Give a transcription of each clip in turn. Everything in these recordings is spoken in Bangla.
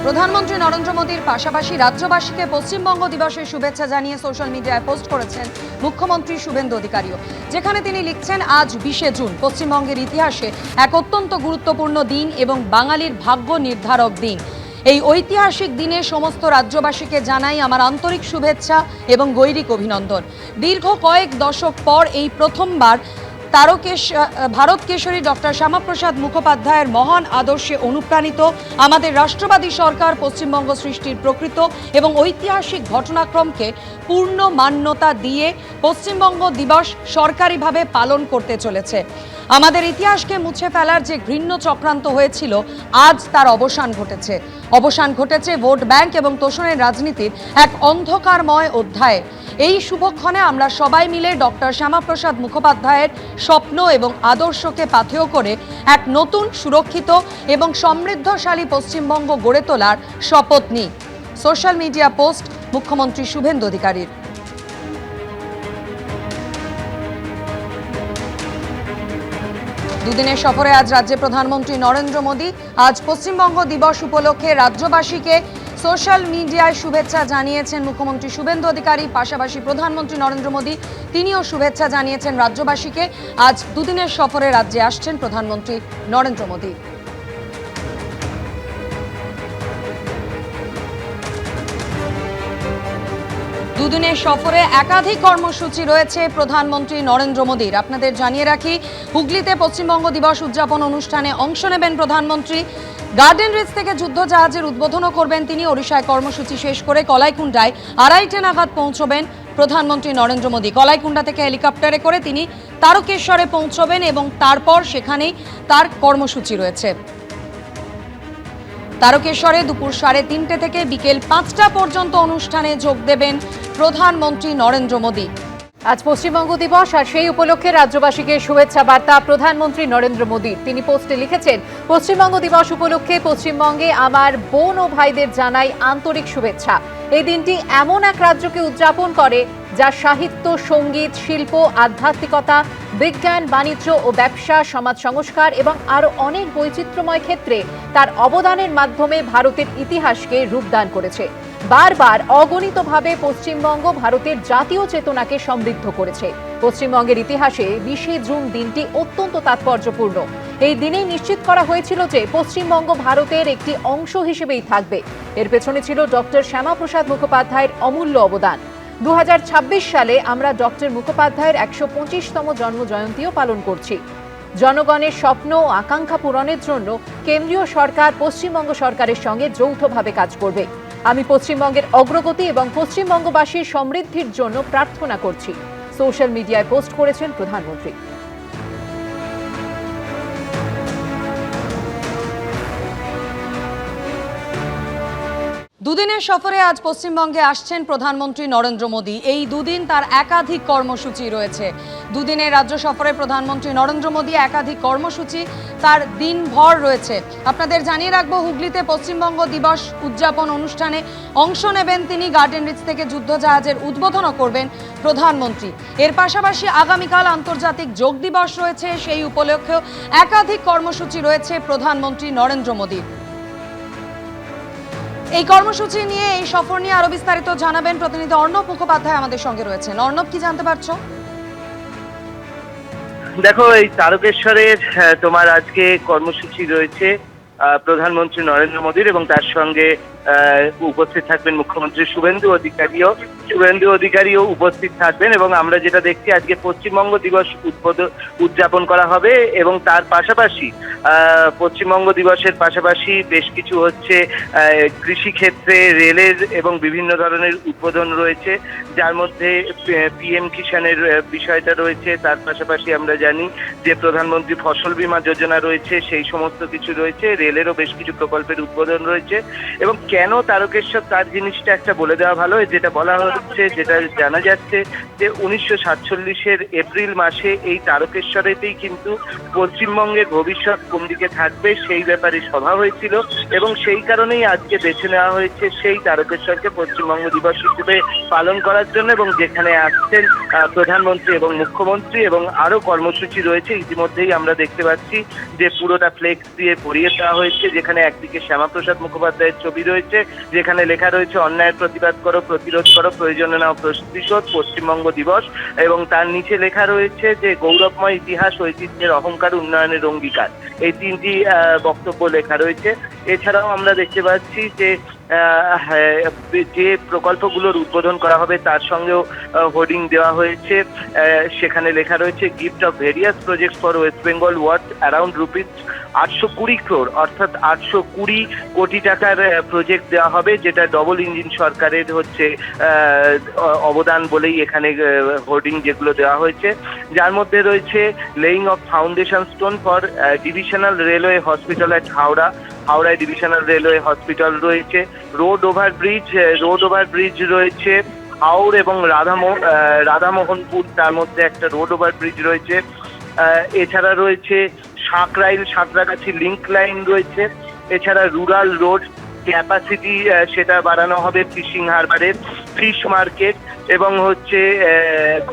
প্রধানমন্ত্রী নরেন্দ্র মোদীর পাশাপাশি রাজ্যবাসীকে পশ্চিমবঙ্গ দিবসের শুভেচ্ছা জানিয়ে সোশ্যাল মিডিয়ায় পোস্ট করেছেন মুখ্যমন্ত্রী শুভেন্দু অধিকারীও, যেখানে তিনি লিখছেন, আজ 20শে জুন পশ্চিমবঙ্গের ইতিহাসে এক অত্যন্ত গুরুত্বপূর্ণ দিন এবং বাঙালির ভাগ্য নির্ধারক দিন। এই ঐতিহাসিক দিনে সমস্ত রাজ্যবাসীকে জানাই আমার আন্তরিক শুভেচ্ছা এবং গৈরিক অভিনন্দন। দীর্ঘ কয়েক দশক পর এই প্রথমবার ভারত কেশরী ডক্টর শ্যামাপ্রসাদ মুখোপাধ্যায়ের মহান আদর্শে অনুপ্রাণিত আমাদের রাষ্ট্রবাদী সরকার পশ্চিমবঙ্গ সৃষ্টির প্রকৃত এবং ঐতিহাসিক ঘটনাক্রমকে পূর্ণ মান্যতা দিয়ে পশ্চিমবঙ্গ দিবস সরকারিভাবে পালন করতে চলেছে। আমাদের ইতিহাসকে মুছে ফেলার যে ঘৃণ্য চক্রান্ত হয়েছিল, আজ তার অবসান ঘটেছে ভোট ব্যাংক এবং তোষণের রাজনীতির এক অন্ধকারময় অধ্যায়ে। এই শুভক্ষণে আমরা সবাই মিলে ডক্টর শ্যামাপ্রসাদ মুখোপাধ্যায়ের স্বপ্ন এবং আদর্শকে পাথেয় করে এক নতুন, সুরক্ষিত এবং সমৃদ্ধশালী পশ্চিমবঙ্গ গড়ে তোলার শপথ নিই। সোশ্যাল মিডিয়া পোস্ট মুখ্যমন্ত্রী শুভেন্দু অধিকারীর। দুদিনের সফরে আজ রাজ্যে প্রধানমন্ত্রী নরেন্দ্র মোদী। আজ পশ্চিমবঙ্গ দিবস উপলক্ষে রাজ্যবাসীকে সোশ্যাল মিডিয়ায় শুভেচ্ছা জানিয়েছেন মুখ্যমন্ত্রী শুভেন্দু অধিকারী। পাশাপাশি প্রধানমন্ত্রী নরেন্দ্র মোদী তিনিও শুভেচ্ছা জানিয়েছেন রাজ্যবাসীকে। আজ দুদিনের সফরে রাজ্যে আসছেন প্রধানমন্ত্রী নরেন্দ্র মোদী। দুদিনের সফরে একাধিক কর্মসূচি রয়েছে প্রধানমন্ত্রী নরেন্দ্র মোদীর। আপনাদের জানিয়ে রাখি, হুগলিতে পশ্চিমবঙ্গ দিবস উদযাপন অনুষ্ঠানে অংশ নেবেন প্রধানমন্ত্রী। গার্ডেন রিচ থেকে যুদ্ধ জাহাজের উদ্বোধনও করবেন তিনি। ওড়িশায় কর্মসূচি শেষ করে কলাইকুণ্ডায় 2:30 নাগাদ পৌঁছবেন প্রধানমন্ত্রী নরেন্দ্র মোদী। কলাইকুণ্ডা থেকে হেলিকপ্টারে করে তিনি তারকেশ্বরে পৌঁছবেন এবং তারপর সেখানেই তার কর্মসূচি রয়েছে। তারকেশ্বরে দুপুর 3:30 থেকে বিকেল 5টা পর্যন্ত অনুষ্ঠানে যোগ দেবেন প্রধানমন্ত্রী নরেন্দ্র মোদী। আজ পশ্চিমবঙ্গ দিবস, আর সেই উপলক্ষে রাজ্যবাসীকে শুভেচ্ছা বার্তা প্রধানমন্ত্রী নরেন্দ্র মোদীর। তিনি পোস্টে লিখেছেন, পশ্চিমবঙ্গ দিবস উপলক্ষে পশ্চিমবঙ্গে আমার বোন ও ভাইদের জানাই আন্তরিক শুভেচ্ছা। এই দিনটি এমন এক রাজ্যকে উদযাপন করে যা সাহিত্য, সঙ্গীত, শিল্প, আধ্যাত্মিকতা, বিজ্ঞান, বাণিজ্য ও ব্যবসা, সমাজ সংস্কার এবং আরও অনেক বৈচিত্র্যময় ক্ষেত্রে তার অবদানের মাধ্যমে ভারতের ইতিহাসকে রূপদান করেছে। বারবার অগণিতভাবে পশ্চিমবঙ্গ ভারতের জাতীয় চেতনাকে সমৃদ্ধ করেছে। পশ্চিমবঙ্গের ইতিহাসে 20শে জুন দিনটি অত্যন্ত তাৎপর্যপূর্ণ। এই দিনেই নিশ্চিত করা হয়েছিল যে পশ্চিমবঙ্গ ভারতের একটি অংশ হিসেবেই থাকবে। এর পেছনে ছিল ডক্টর শ্যামাপ্রসাদ মুখোপাধ্যায়ের অমূল্য অবদান। 2026 সালে আমরা ডক্টর মুখোপাধ্যায়ের 125তম জন্ম জয়ন্তীও পালন করছি। জনগণের স্বপ্ন ও আকাঙ্ক্ষা পূরণের জন্য কেন্দ্রীয় সরকার পশ্চিমবঙ্গ সরকারের সঙ্গে যৌথভাবে কাজ করবে। আমি পশ্চিমবঙ্গের অগ্রগতি এবং পশ্চিমবঙ্গবাসীর সমৃদ্ধির জন্য প্রার্থনা করছি, সোশ্যাল মিডিয়ায় পোস্ট করেছেন প্রধানমন্ত্রী। দুদিনের সফরে আজ পশ্চিমবঙ্গে আসছেন প্রধানমন্ত্রী নরেন্দ্র মোদী। এই দুদিন তার একাধিক কর্মসূচি রয়েছে। দুদিনের রাজ্য সফরে প্রধানমন্ত্রী নরেন্দ্র মোদী একাধিক কর্মসূচি তার দিনভর রয়েছে। আপনাদের জানিয়ে রাখবো, হুগলিতে পশ্চিমবঙ্গ দিবস উদযাপন অনুষ্ঠানে অংশ নেবেন তিনি। গার্ডেন রিচ থেকে যুদ্ধ জাহাজের উদ্বোধনও করবেন প্রধানমন্ত্রী। এর পাশাপাশি আগামীকাল আন্তর্জাতিক যোগ দিবস রয়েছে, সেই উপলক্ষেও একাধিক কর্মসূচি রয়েছে প্রধানমন্ত্রী নরেন্দ্র মোদীর। এই কর্মসূচি নিয়ে, এই সফর নিয়ে আরো বিস্তারিত জানাবেন প্রতিনিধি অর্ণব মুখোপাধ্যায় আমাদের সঙ্গে রয়েছেন। অর্ণব, কি জানতে পারছো? দেখো, এই তারকেশ্বরের তোমার আজকে কর্মসূচি রয়েছে প্রধানমন্ত্রী নরেন্দ্র মোদীর, এবং তার সঙ্গে উপস্থিত থাকবেন মুখ্যমন্ত্রী শুভেন্দু অধিকারীও উপস্থিত থাকবেন। এবং আমরা যেটা দেখছি, আজকে পশ্চিমবঙ্গ দিবস উদযাপন করা হবে এবং তার পাশাপাশি পশ্চিমবঙ্গ দিবসের পাশাপাশি বেশ কিছু হচ্ছে কৃষিক্ষেত্রে, রেলের এবং বিভিন্ন ধরনের উদ্বোধন রয়েছে, যার মধ্যে PM কিষাণের বিষয়টা রয়েছে। তার পাশাপাশি আমরা জানি যে প্রধানমন্ত্রী ফসল বীমা যোজনা রয়েছে, সেই সমস্ত কিছু রয়েছে। রেলেরও বেশ কিছু প্রকল্পের উদ্বোধন রয়েছে। এবং কেন তারকেশ্বর, তার জিনিসটা একটা বলে দেওয়া ভালো। যেটা বলা হচ্ছে, যেটা জানা যাচ্ছে যে 1947-এর এপ্রিল মাসে এই তারকেশ্বরেতেই কিন্তু পশ্চিমবঙ্গের ভবিষ্যৎ কোন দিকে থাকবে সেই ব্যাপারে সভা হয়েছিল, এবং সেই কারণেই আজকে বেছে নেওয়া হয়েছে সেই তারকেশ্বরকে পশ্চিমবঙ্গ দিবস হিসেবে পালন করার জন্য। এবং যেখানে আসছেন প্রধানমন্ত্রী এবং মুখ্যমন্ত্রী, এবং আরো কর্মসূচি রয়েছে। ইতিমধ্যেই আমরা দেখতে পাচ্ছি যে পুরোটা ফ্লেক্স দিয়ে ভরিয়ে দেওয়া হয়েছে, যেখানে একদিকে শ্যামাপ্রসাদ মুখোপাধ্যায়ের ছবি রয়েছে, যেখানে লেখা রয়েছে অন্যায়ের প্রতিবাদ করো, প্রতিরোধ করো, প্রয়োজনে নাও প্রতিশোধ, পশ্চিমবঙ্গ দিবস, এবং তার নিচে লেখা রয়েছে যে গৌরবময় ইতিহাস, ঐতিহ্যের অহংকার, উন্নয়নের অঙ্গীকার। এই তিনটি বক্তব্য লেখা রয়েছে। এছাড়াও আমরা দেখতে পাচ্ছি যে যে প্রকল্পগুলোর উদ্বোধন করা হবে তার সঙ্গেও হোর্ডিং দেওয়া হয়েছে। সেখানে লেখা রয়েছে gift of various project for West Bengal worth around rupees 820 crore, অর্থাৎ 820 কোটি টাকার প্রজেক্ট দেওয়া হবে, যেটা ডবল ইঞ্জিন সরকারের হচ্ছে অবদান বলেই এখানে হোর্ডিং যেগুলো দেওয়া হয়েছে, যার মধ্যে রয়েছে laying of foundation stone for divisional railway hospital at হাওড়ায় ডিভিশনাল রেলওয়ে হসপিটাল রয়েছে, রোড ওভারব্রিজ রয়েছে হাওড় এবং রাধামোহনপুর, তার মধ্যে একটা রোড ওভারব্রিজ রয়েছে। এছাড়া রয়েছে সাঁতরাগাছি লিঙ্ক লাইন রয়েছে। এছাড়া রুরাল রোড ক্যাপাসিটি সেটা বাড়ানো হবে, ফিশিং হারবারের ফিশ মার্কেট, এবং হচ্ছে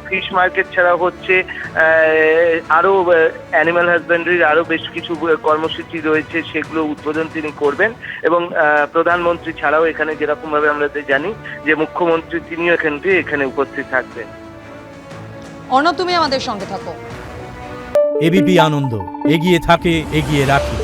ফিশ মার্কেট ছাড়া হচ্ছে আরও অ্যানিম্যাল হাজবেন্ডারির আরও বেশ কিছু কর্মসূচি রয়েছে, সেগুলো উদ্বোধন তিনি করবেন। এবং প্রধানমন্ত্রী ছাড়াও এখানে যেরকমভাবে আমরা জানি যে মুখ্যমন্ত্রী তিনিও এখানে উপস্থিত থাকবেন। অর্ণব, তুমি আমাদের সঙ্গে থাকো। এবিপি আনন্দ, এগিয়ে থাকে, এগিয়ে রাখে।